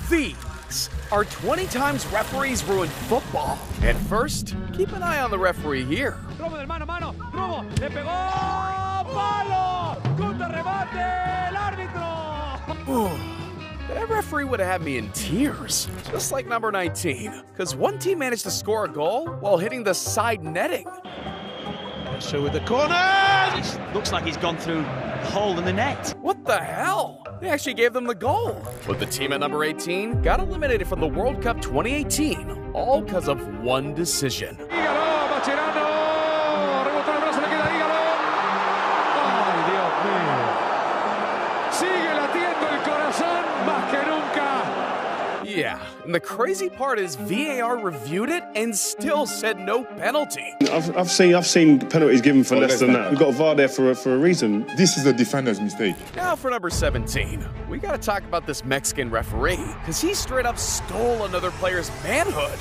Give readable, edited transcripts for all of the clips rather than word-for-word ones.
These are 20 times referees ruined football. And first, keep an eye on the referee here. Robo del mano a mano, Robo, le pegó, palo, contra remate, el árbitro. That referee would have had me in tears, just like number 19, because one team managed to score a goal while hitting the side netting. So with the corner, looks like he's gone through the hole in the net. What the hell? They actually gave them the goal. But the team at number 18 got eliminated from the World Cup 2018, all because of one decision. Yeah, and the crazy part is VAR reviewed it and still said no penalty. I've seen penalties given for less than that. We've got VAR there for a reason. This is the defender's mistake. Now for number 17, we gotta talk about this Mexican referee, because he straight up stole another player's manhood.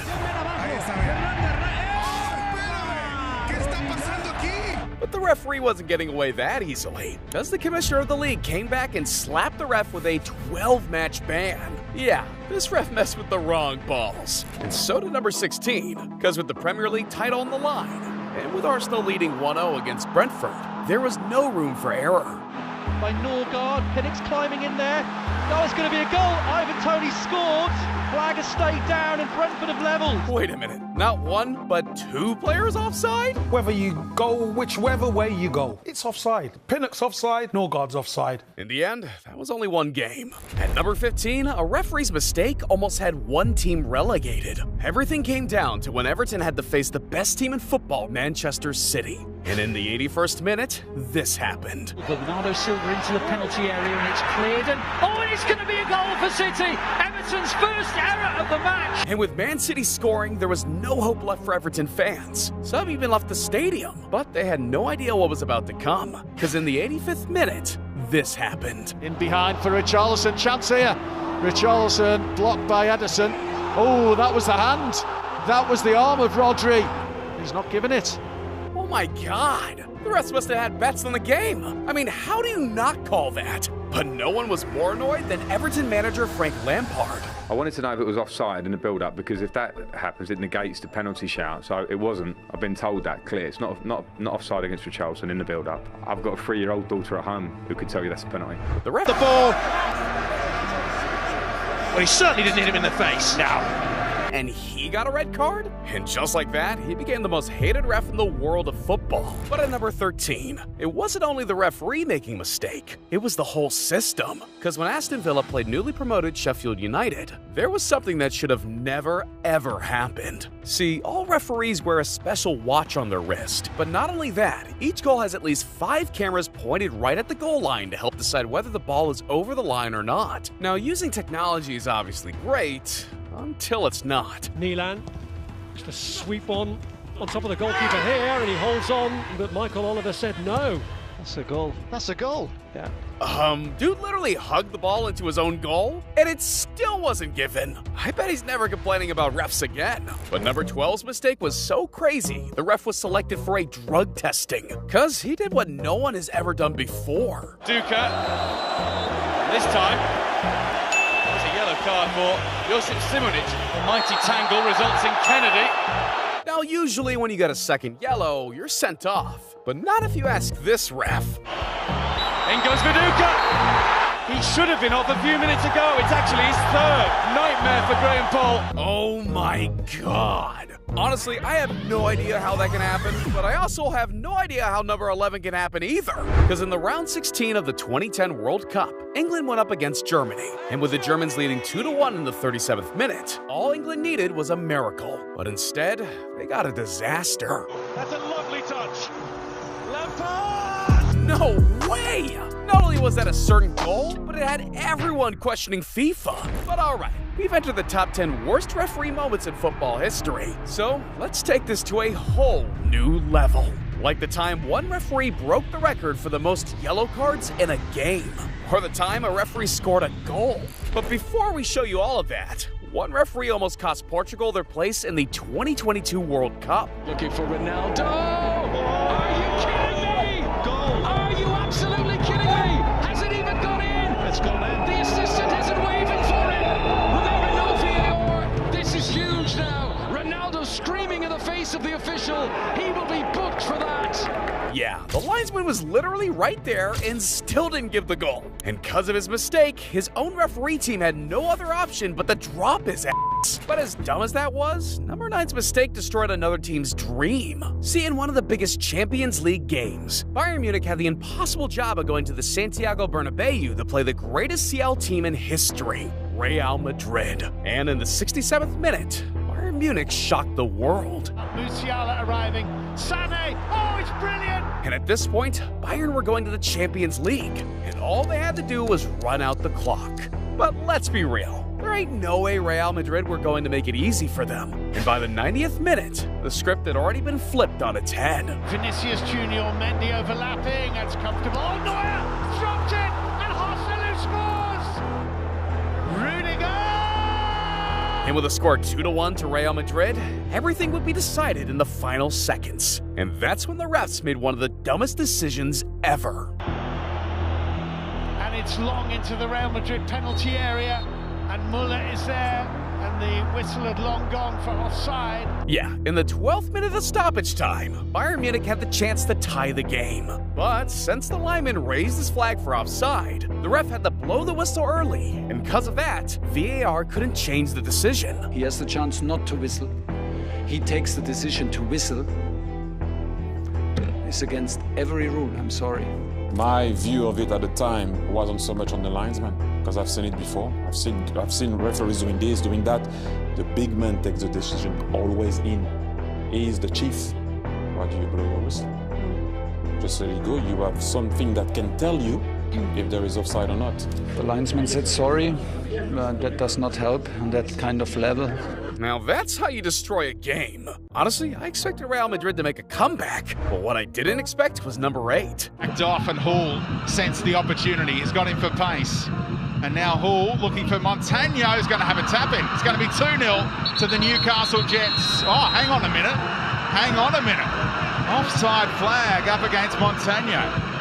But the referee wasn't getting away that easily, because the commissioner of the league came back and slapped the ref with a 12-match ban. Yeah, this ref messed with the wrong balls. And so did number 16, because with the Premier League title on the line, and with Arsenal leading 1-0 against Brentford, there was no room for error. By Norgard, Pinnock's climbing in there. No, it's going to be a goal. Ivan Toney scored. Flag has stayed down and Brentford have levelled. Wait a minute, not one, but two players offside? Whether you go whichever way you go, it's offside. Pinnock's offside, Norgard's offside. In the end, that was only one game. At number 15, a referee's mistake almost had one team relegated. Everything came down to when Everton had to face the best team in football, Manchester City. And in the 81st minute, this happened. Bernardo Silva into the penalty area and it's cleared and it's going to be a goal for City. Everton's first error of the match. And with Man City scoring, there was no hope left for Everton fans. Some even left the stadium, but they had no idea what was about to come. Because in the 85th minute, this happened. In behind for Richarlison, chance here. Richarlison blocked by Ederson. Oh, that was the hand. That was the arm of Rodri. He's not giving it. Oh my God, the rest must have had bets on the game. I mean, how do you not call that? But no one was more annoyed than Everton manager Frank Lampard. I wanted to know if it was offside in the build-up, because if that happens, it negates the penalty shout. So it wasn't. I've been told that clear. It's not offside against Richarlison in the build-up. I've got a 3-year-old daughter at home who could tell you that's a penalty. The ref. The ball. Well, he certainly didn't hit him in the face. Now. And he got a red card? And just like that, he became the most hated ref in the world of football. But at number 13, it wasn't only the referee making a mistake, it was the whole system. Because when Aston Villa played newly promoted Sheffield United, there was something that should have never, ever happened. See, all referees wear a special watch on their wrist. But not only that, each goal has at least 5 cameras pointed right at the goal line to help decide whether the ball is over the line or not. Now, using technology is obviously great, until it's not. Nilan, just a sweep on top of the goalkeeper here, and he holds on, but Michael Oliver said no. That's a goal. That's a goal. Yeah. Dude literally hugged the ball into his own goal, and it still wasn't given. I bet he's never complaining about refs again. But number 12's mistake was so crazy, the ref was selected for a drug testing, because he did what no one has ever done before. Duca. This time. Card for Josip Simovic. Almighty tangle results in Kennedy. Now, usually when you get a second yellow, you're sent off. But not if you ask this ref. In goes Viduka. He should have been off a few minutes ago. It's actually his third. Nightmare for Graham Paul. Oh my God. Honestly, I have no idea how that can happen, but I also have no idea how number 11 can happen either. Because in the round 16 of the 2010 World Cup, England went up against Germany. And with the Germans leading 2-1 in the 37th minute, all England needed was a miracle. But instead, they got a disaster. That's a lovely touch. Lampard! No way! Not only was that a certain goal, but it had everyone questioning FIFA. But alright, we've entered the top 10 worst referee moments in football history. So let's take this to a whole new level. Like the time one referee broke the record for the most yellow cards in a game. Or the time a referee scored a goal. But before we show you all of that, one referee almost cost Portugal their place in the 2022 World Cup. Looking for Ronaldo. Are you kidding me? Goal. Are you absolutely kidding me? Has it even gone in? It's gone in. The assistant isn't waving for it. Remember face of the official. He will be booked for that. Yeah, the linesman was literally right there and still didn't give the goal. And because of his mistake, his own referee team had no other option but to drop his ass. But as dumb as that was, number 9's mistake destroyed another team's dream. See, in one of the biggest Champions League games, Bayern Munich had the impossible job of going to the Santiago Bernabeu to play the greatest CL team in history, Real Madrid. And in the 67th minute, Bayern Munich shocked the world. Musiala arriving. Sané. Oh, it's brilliant. And at this point, Bayern were going to the Champions League, and all they had to do was run out the clock. But let's be real. There ain't no way Real Madrid were going to make it easy for them. And by the 90th minute, the script had already been flipped on its head. Vinicius Junior, Mendy overlapping. That's comfortable. Oh, Neuer dropped it, and Joselu scores. Rudiger. And with a score 2-1 to Real Madrid, everything would be decided in the final seconds. And that's when the refs made one of the dumbest decisions ever. And it's long into the Real Madrid penalty area. And Muller is there, and the whistle had long gone for offside. Yeah, in the 12th minute of stoppage time, Bayern Munich had the chance to tie the game. But since the lineman raised his flag for offside, the ref had to blow the whistle early, and because of that, VAR couldn't change the decision. He has the chance not to whistle. He takes the decision to whistle. It's against every rule, I'm sorry. My view of it at the time wasn't so much on the linesman, because I've seen it before. I've seen referees doing this, doing that. The big man takes the decision always in. He is the chief. Why do you blow your whistle? Just let it go. You have something that can tell you if there is offside or not. The linesman said sorry. That does not help on that kind of level. Now that's how you destroy a game. Honestly, I expected Real Madrid to make a comeback, but what I didn't expect was number 8. Backed off, and Hall sensed the opportunity. He's got him for pace. And now Hall looking for Montano, who's going to have a tap-in. It's going to be 2-0 to the Newcastle Jets. Oh, hang on a minute. Hang on a minute. Offside flag up against Montano.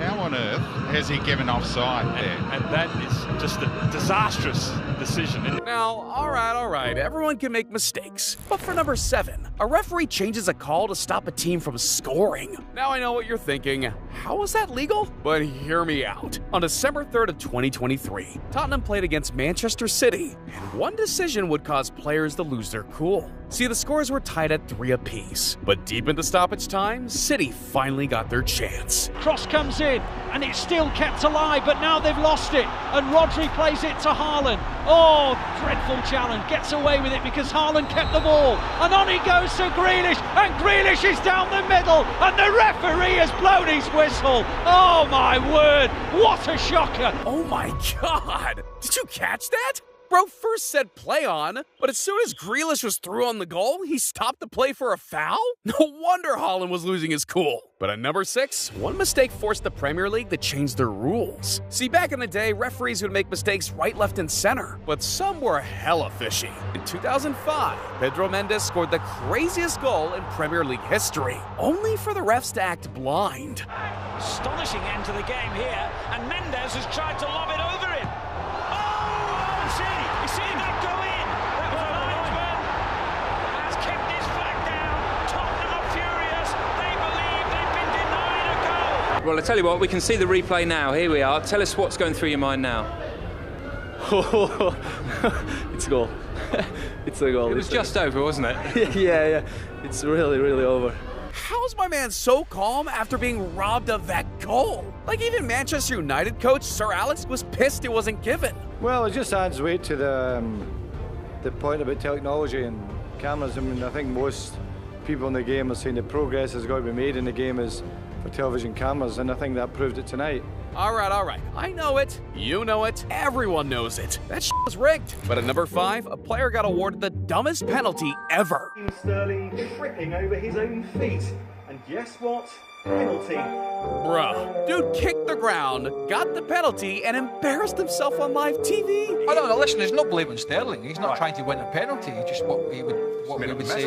How on earth has he given offside there? And that is just a disastrous decision. Now, all right, everyone can make mistakes. But for number 7, a referee changes a call to stop a team from scoring. Now I know what you're thinking. How is that legal? But hear me out. On December 3rd of 2023, Tottenham played against Manchester City, and one decision would cause players to lose their cool. See, the scores were tied at 3 apiece, but deep into stoppage time, City finally got their chance. Cross comes in, and it's still kept alive, but now they've lost it, and Rodri plays it to Haaland. Oh, dreadful challenge, gets away with it because Haaland kept the ball, and on he goes to Grealish, and Grealish is down the middle, and the referee has blown his whistle. Oh my word, what a shocker. Oh my God, did you catch that? Bro first said play on, but as soon as Grealish was through on the goal, he stopped the play for a foul? No wonder Haaland was losing his cool. But at number 6, one mistake forced the Premier League to change their rules. See, back in the day, referees would make mistakes right, left, and center, but some were hella fishy. In 2005, Pedro Mendes scored the craziest goal in Premier League history, only for the refs to act blind. Astonishing end to the game here, and Mendes has tried to lob it over him. You see that go in? That linesman has kept his flag down. Tottenham are furious. They believe they've been denied a goal. Well, I tell you what, we can see the replay now. Here we are. Tell us what's going through your mind now. It's a goal. It's a goal. It was just over, wasn't it? Yeah. It's really, really over. How's my man so calm after being robbed of that goal? Like, even Manchester United coach Sir Alex was pissed it wasn't given. Well, it just adds weight to the point about technology and cameras. I mean, I think most people in the game are saying the progress has got to be made in the game is for television cameras, and I think that proved it tonight. All right. I know it. You know it. Everyone knows it. That shit was rigged. But at number 5, a player got awarded the dumbest penalty ever. Sterling tripping over his own feet. And guess what? Penalty. Bruh, dude kicked the ground, got the penalty, and embarrassed himself on live TV. Oh, no, listen, there's no blaming Sterling. He's not trying to win a penalty. He just what we would say.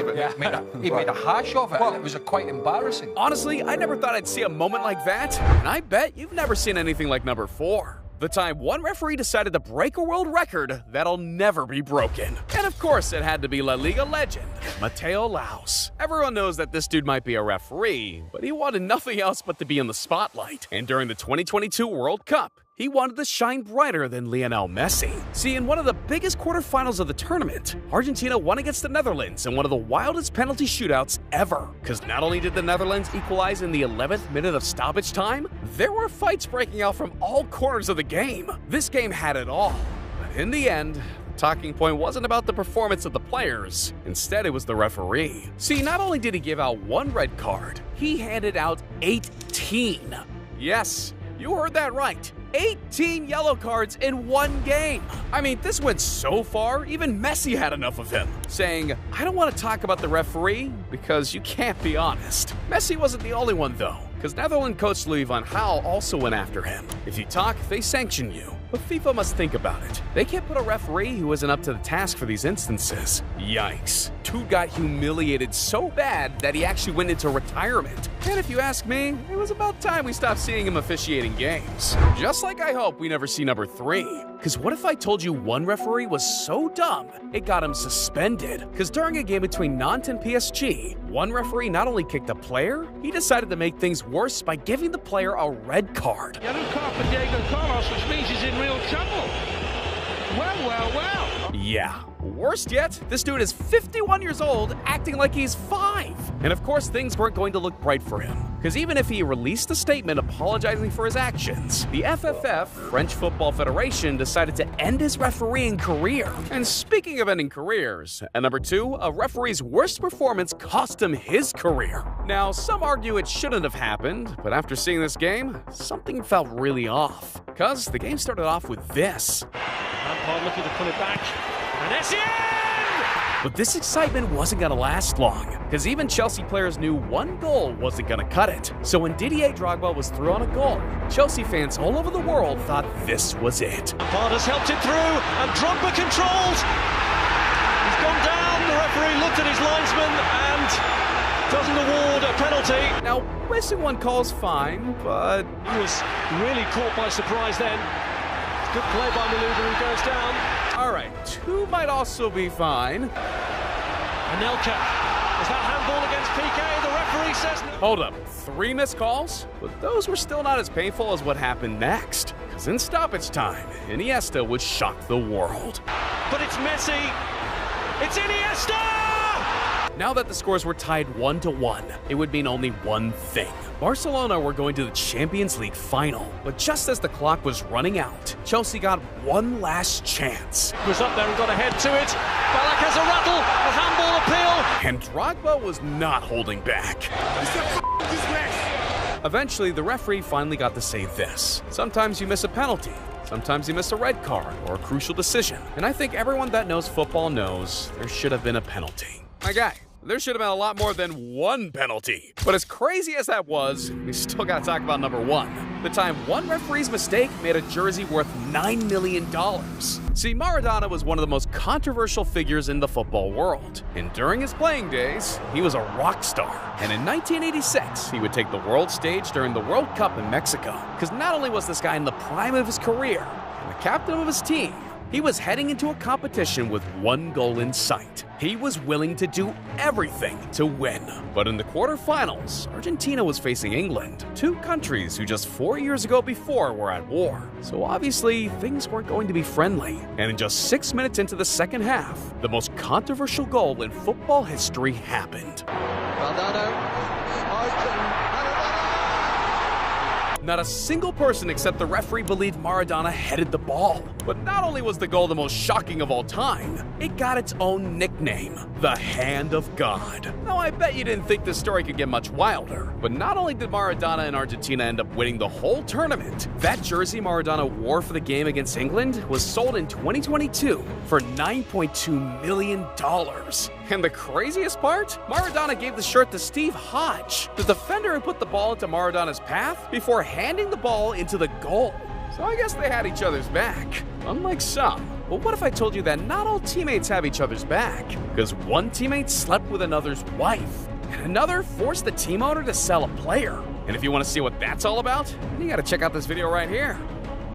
He made a hash of it, and it was quite embarrassing. Honestly, I never thought I'd see a moment like that, and I bet you've never seen anything like number 4. The time one referee decided to break a world record that'll never be broken. And of course, it had to be La Liga legend, Mateo Laos. Everyone knows that this dude might be a referee, but he wanted nothing else but to be in the spotlight. And during the 2022 World Cup, he wanted to shine brighter than Lionel Messi. See, in one of the biggest quarterfinals of the tournament, Argentina won against the Netherlands in one of the wildest penalty shootouts ever. Because not only did the Netherlands equalize in the 11th minute of stoppage time, there were fights breaking out from all corners of the game. This game had it all. But in the end, the talking point wasn't about the performance of the players. Instead, it was the referee. See, not only did he give out one red card, he handed out 18. Yes, you heard that right. 18 yellow cards in one game. I mean, this went so far, even Messi had enough of him, saying, "I don't want to talk about the referee because you can't be honest." Messi wasn't the only one though, because Netherlands coach Louis van Gaal also went after him. If you talk, they sanction you. But FIFA must think about it. They can't put a referee who isn't up to the task for these instances. Yikes. Dude got humiliated so bad that he actually went into retirement. And if you ask me, it was about time we stopped seeing him officiating games. Just like I hope we never see number 3. Because what if I told you one referee was so dumb, it got him suspended? Because during a game between Nantes and PSG, one referee not only kicked a player, he decided to make things worse by giving the player a red card. Yellow card for Diego Carlos, which means he's in real trouble. Well. Yeah. Worst yet, this dude is 51 years old, acting like he's 5. And of course, things weren't going to look bright for him. Because even if he released a statement apologizing for his actions, the FFF, French Football Federation, decided to end his refereeing career. And speaking of ending careers, at number 2, a referee's worst performance cost him his career. Now, some argue it shouldn't have happened, but after seeing this game, something felt really off. Because the game started off with this. Lampard looking to pull it back. And Essien! But this excitement wasn't going to last long, because even Chelsea players knew one goal wasn't going to cut it. So when Didier Drogba was through on a goal, Chelsea fans all over the world thought this was it. Lampard has helped it through, and Drogba controls. He's gone down, the referee looked at his linesman and doesn't award a penalty. Now, missing one call's fine, but he was really caught by surprise then. Good play by Malouda, who goes down. All right, 2 might also be fine. Anelka, is that handball against PK? The referee says no. Hold up, 3 missed calls? But those were still not as painful as what happened next. Because in stoppage time, Iniesta would shock the world. But it's Messi. It's Iniesta! Now that the scores were tied 1-1, it would mean only one thing. Barcelona were going to the Champions League final. But just as the clock was running out, Chelsea got one last chance. Was up there and got ahead to it. Ballack has a rattle, a handball appeal. And Drogba was not holding back. Eventually, the referee finally got to say this. Sometimes you miss a penalty. Sometimes you miss a red card or a crucial decision. And I think everyone that knows football knows there should have been a penalty. My guy, there should have been a lot more than one penalty. But as crazy as that was, we still got to talk about number 1. The time one referee's mistake made a jersey worth $9 million. See, Maradona was one of the most controversial figures in the football world. And during his playing days, he was a rock star. And in 1986, he would take the world stage during the World Cup in Mexico. Because not only was this guy in the prime of his career and the captain of his team, he was heading into a competition with one goal in sight. He was willing to do everything to win. But in the quarterfinals, Argentina was facing England, 2 countries who just 4 years ago before were at war. So obviously, things weren't going to be friendly. And in just 6 minutes into the second half, the most controversial goal in football history happened. Not a single person except the referee believed Maradona headed the ball. But not only was the goal the most shocking of all time, it got its own nickname, the Hand of God. Now, I bet you didn't think this story could get much wilder. But not only did Maradona and Argentina end up winning the whole tournament, that jersey Maradona wore for the game against England was sold in 2022 for $9.2 million. And the craziest part? Maradona gave the shirt to Steve Hodge, the defender who put the ball into Maradona's path before handing the ball into the goal. So I guess they had each other's back, unlike some. But what if I told you that not all teammates have each other's back? Because one teammate slept with another's wife, and another forced the team owner to sell a player. And if you want to see what that's all about, you gotta check out this video right here.